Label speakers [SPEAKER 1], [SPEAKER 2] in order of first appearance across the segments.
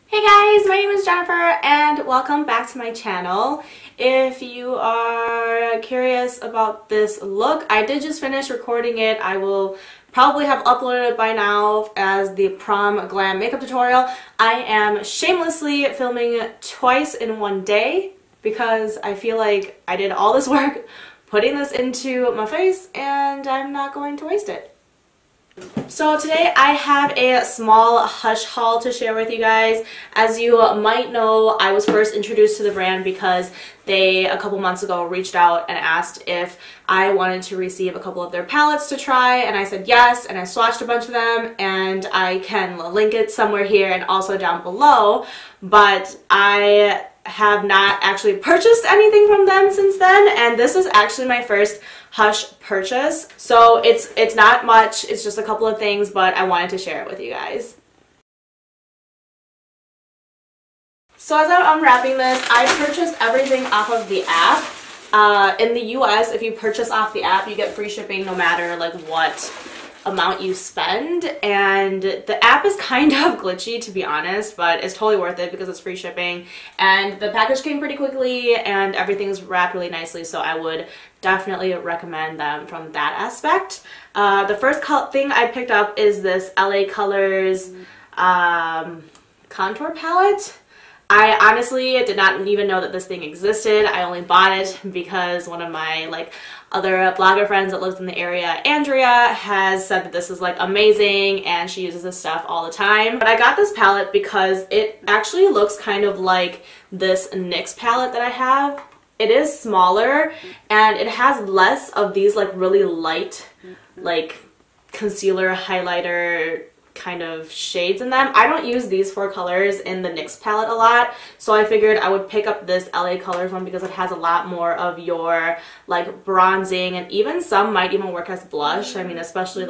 [SPEAKER 1] Hey guys, my name is Jennifer and welcome back to my channel. If you are curious about this look, I did just finish recording it. I will probably have uploaded it by now as the prom glam makeup tutorial. I am shamelessly filming twice in one day because I feel like I did all this work putting this into my face and I'm not going to waste it. So today I have a small Hush haul to share with you guys. As you might know, I was first introduced to the brand because they, a couple months ago, reached out and asked if I wanted to receive a couple of their palettes to try, and I said yes, and I swatched a bunch of them, and I can link it somewhere here and also down below, but I have not actually purchased anything from them since then, and this is actually my first Hush purchase. So it's not much, it's just a couple of things, but I wanted to share it with you guys. So as I'm unwrapping this, I purchased everything off of the app. In the US, if you purchase off the app, you get free shipping no matter like what amount you spend, and the app is kind of glitchy to be honest, but it's totally worth it because it's free shipping and the package came pretty quickly and everything's wrapped really nicely, so I would definitely recommend them from that aspect. The first thing I picked up is this LA Colors contour palette. I honestly did not even know that this thing existed. I only bought it because one of my other blogger friends that lives in the area, Andrea, has said that this is amazing and she uses this stuff all the time. But I got this palette because it actually looks kind of like this NYX palette that I have. It is smaller and it has less of these really light concealer, highlighter kind of shades in them. I don't use these four colors in the NYX palette a lot, so I figured I would pick up this LA Colors one because it has a lot more of your bronzing, and even some might even work as blush. I mean, especially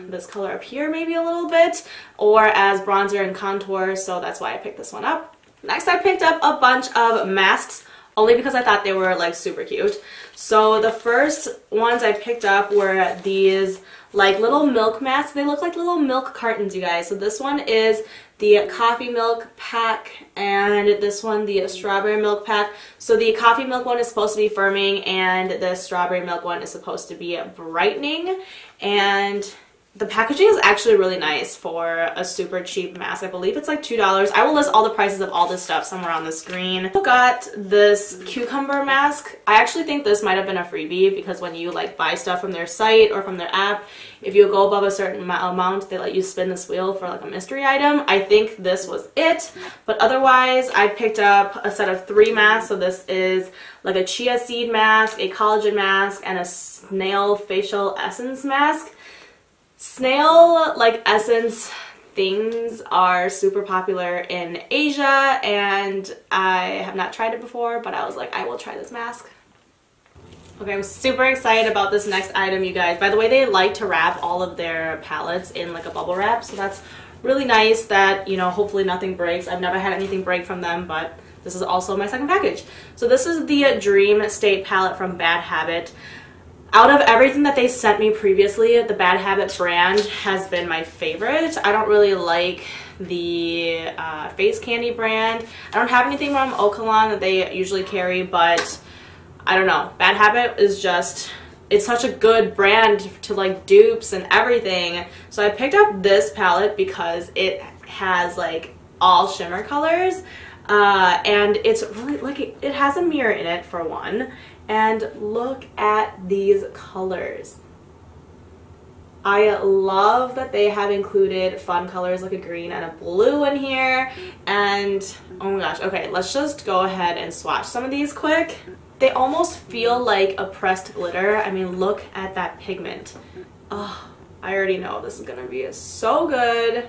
[SPEAKER 1] this color up here maybe a little bit, or as bronzer and contour, so that's why I picked this one up. Next, I picked up a bunch of masks only because I thought they were super cute. So the first ones I picked up were these little milk masks. They look like little milk cartons, you guys. So this one is the coffee milk pack, and this one the strawberry milk pack. So the coffee milk one is supposed to be firming and the strawberry milk one is supposed to be brightening, and the packaging is actually really nice for a super cheap mask. I believe it's $2. I will list all the prices of all this stuff somewhere on the screen. I got this cucumber mask. I actually think this might have been a freebie because when you buy stuff from their site or from their app, if you go above a certain amount, they let you spin this wheel for a mystery item. I think this was it, but otherwise I picked up a set of 3 masks. So this is a chia seed mask, a collagen mask, and a snail facial essence mask. Snail essence things are super popular in Asia, and I have not tried it before, but I was like, I will try this mask. Okay, I'm super excited about this next item, you guys. By the way, they like to wrap all of their palettes in a bubble wrap, so that's really nice that, hopefully nothing breaks. I've never had anything break from them, but this is also my second package. So this is the Dreamstreet palette from Bad Habit. Out of everything that they sent me previously, the Bad Habit brand has been my favorite. I don't really like the Face Candy brand. I don't have anything from Okalon that they usually carry, but I don't know. Bad Habit is just, it's such a good brand to dupes and everything. So I picked up this palette because it has all shimmer colors, and it's really it has a mirror in it for one. And look at these colors. I love that they have included fun colors like a green and a blue in here. And oh my gosh, okay, let's just go ahead and swatch some of these quick. They almost feel like a pressed glitter. I mean, look at that pigment. Oh, I already know this is gonna be so good.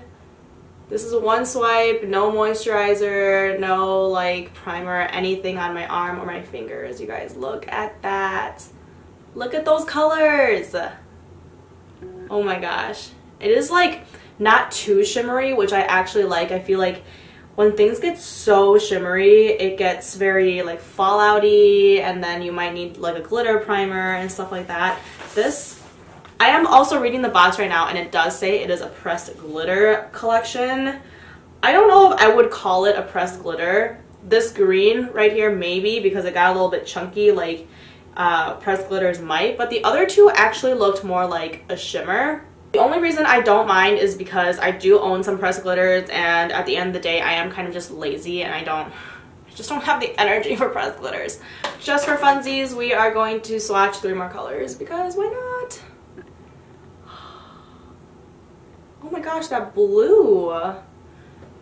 [SPEAKER 1] This is a one swipe, no moisturizer, no primer, anything on my arm or my fingers. You guys, look at that. Look at those colors. Oh my gosh. It is not too shimmery, which I actually like. I feel like when things get so shimmery, it gets very fallouty, and then you might need a glitter primer and stuff like that. This, I am also reading the box right now, and it does say it is a pressed glitter collection. I don't know if I would call it a pressed glitter. This green right here, maybe, because it got a little bit chunky like pressed glitters might, but the other two actually looked more like a shimmer. The only reason I don't mind is because I do own some pressed glitters, and at the end of the day I am kind of just lazy and I just don't have the energy for pressed glitters. Just for funsies, we are going to swatch 3 more colors because why not? Oh my gosh, that blue.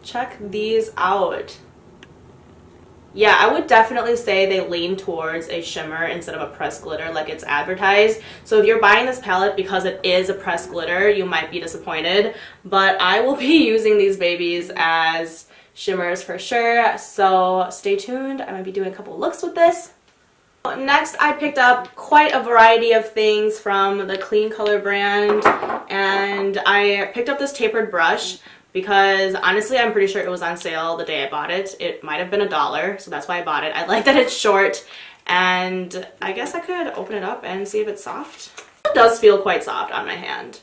[SPEAKER 1] Check these out. Yeah, I would definitely say they lean towards a shimmer instead of a pressed glitter like it's advertised. So if you're buying this palette because it is a pressed glitter, you might be disappointed. But I will be using these babies as shimmers for sure. So stay tuned. I might be doing a couple looks with this. Next, I picked up quite a variety of things from the Clean Color brand. And I picked up this tapered brush because honestly I'm pretty sure it was on sale the day I bought it. It might have been $1, so that's why I bought it. I like that it's short, and I guess I could open it up and see if it's soft. It does feel quite soft on my hand.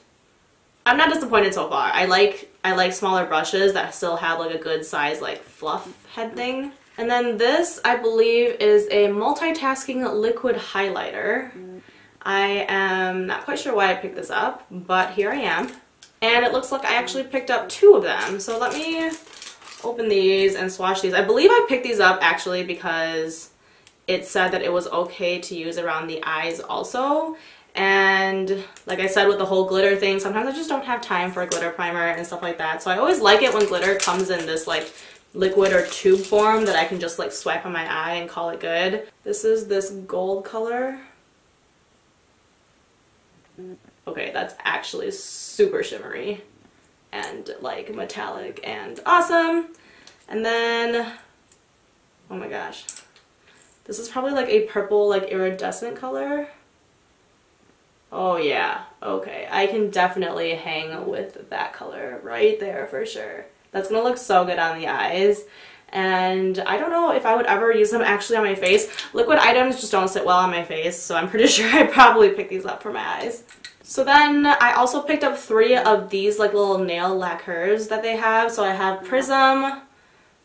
[SPEAKER 1] I'm not disappointed so far. I like smaller brushes that still have like a good size like fluff head thing. And then this, I believe, is a multitasking liquid highlighter. I am not quite sure why I picked this up, but here I am. And it looks like I actually picked up 2 of them. So let me open these and swatch these. I believe I picked these up actually because it said that it was okay to use around the eyes also. And like I said with the whole glitter thing, sometimes I just don't have time for a glitter primer and stuff like that. So I always like it when glitter comes in this like liquid or tube form that I can just like swipe on my eye and call it good. This is this gold color. Okay, that's actually super shimmery and like metallic and awesome. And then, oh my gosh, this is probably like a purple like iridescent color. Oh yeah, okay, I can definitely hang with that color right there for sure. That's gonna look so good on the eyes. And I don't know if I would ever use them actually on my face. Liquid items just don't sit well on my face, so I'm pretty sure I'd probably pick these up for my eyes. So then I also picked up 3 of these like little nail lacquers that they have. So I have Prism,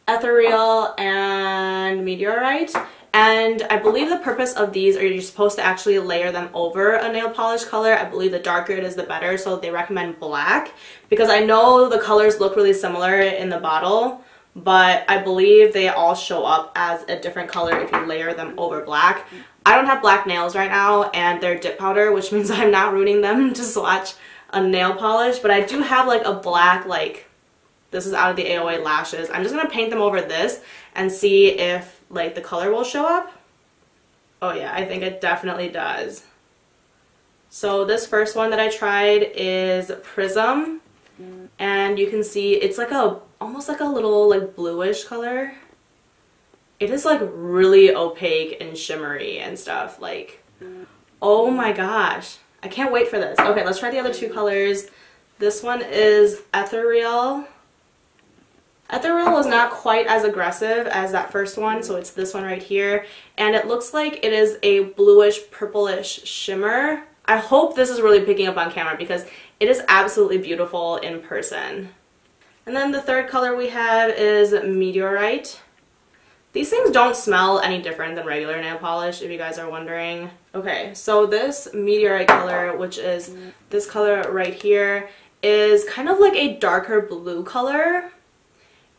[SPEAKER 1] Ethereal, and Meteorite. And I believe the purpose of these are you're supposed to actually layer them over a nail polish color. I believe the darker it is the better, so they recommend black. Because I know the colors look really similar in the bottle, but I believe they all show up as a different color if you layer them over black. I don't have black nails right now, and they're dip powder, which means I'm not ruining them to swatch a nail polish, but I do have like a black, like, this is out of the AOA lashes. I'm just going to paint them over this and see if like the color will show up. Oh yeah, I think it definitely does. So this first one that I tried is Prism, and you can see it's like a, almost like a little like bluish color. It is like really opaque and shimmery and stuff. Like, oh my gosh. I can't wait for this. Okay, let's try the other 2 colors. This one is Ethereal. Ethereal was not quite as aggressive as that first one, so it's this one right here. And it looks like it is a bluish purplish shimmer. I hope this is really picking up on camera because it is absolutely beautiful in person. And then the third color we have is Meteorite. These things don't smell any different than regular nail polish, if you guys are wondering. Okay, so this Meteorite color, which is this color right here, is kind of like a darker blue color.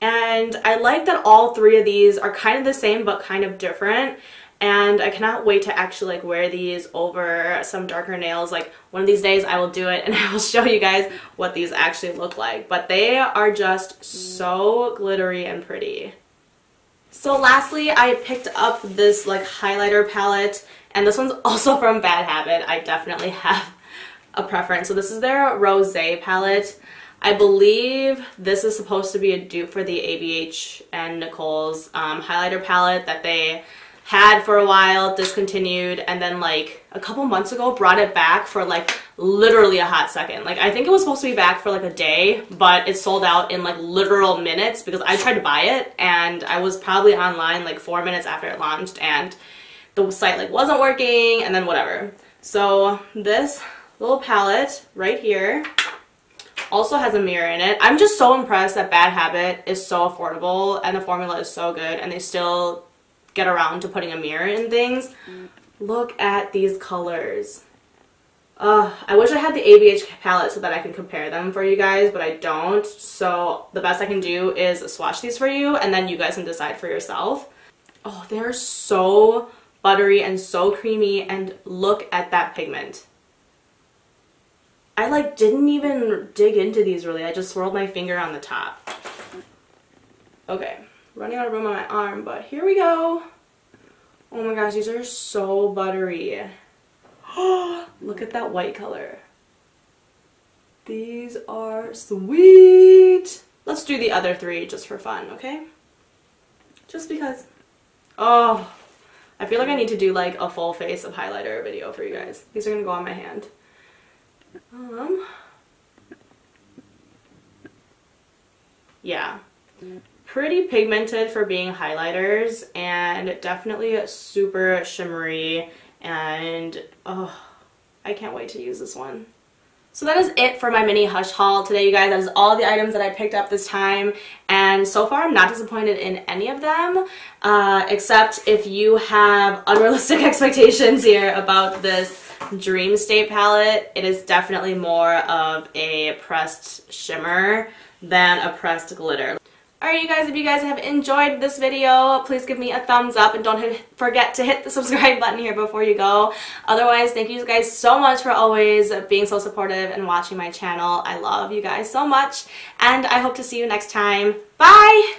[SPEAKER 1] And I like that all 3 of these are kind of the same but kind of different. And I cannot wait to actually like wear these over some darker nails. Like one of these days I will do it and I will show you guys what these actually look like. But they are just so glittery and pretty. So lastly, I picked up this like highlighter palette, and this one's also from Bad Habit. I definitely have a preference. So this is their Rosé palette. I believe this is supposed to be a dupe for the ABH and Nicole's highlighter palette that they had for a while, discontinued, and then like a couple months ago brought it back for like literally a hot second. Like I think it was supposed to be back for like a day, but it sold out in like literal minutes because I tried to buy it and I was probably online like 4 minutes after it launched and the site like wasn't working and then whatever. So this little palette right here also has a mirror in it. I'm just so impressed that Bad Habit is so affordable and the formula is so good and they still get around to putting a mirror in things. Look at these colors. I wish I had the ABH palette so that I can compare them for you guys, but I don't. So the best I can do is swatch these for you and then you guys can decide for yourself. Oh, they're so buttery and so creamy, and look at that pigment. I like didn't even dig into these really. I just swirled my finger on the top. Okay, running out of room on my arm, but here we go. Oh my gosh, these are so buttery. Look at that white color. These are sweet. Let's do the other three just for fun, okay? Just because. Oh, I feel like I need to do like a full face of highlighter video for you guys. These are gonna go on my hand. Yeah. Pretty pigmented for being highlighters and definitely super shimmery, and oh, I can't wait to use this one. So that is it for my mini Hush haul today, you guys. That is all the items that I picked up this time, and so far I'm not disappointed in any of them, except if you have unrealistic expectations here about this Dreamstreet palette. It is definitely more of a pressed shimmer than a pressed glitter. Alright you guys, if you guys have enjoyed this video, please give me a thumbs up and don't forget to hit the subscribe button here before you go. Otherwise, thank you guys so much for always being so supportive and watching my channel. I love you guys so much, and I hope to see you next time. Bye!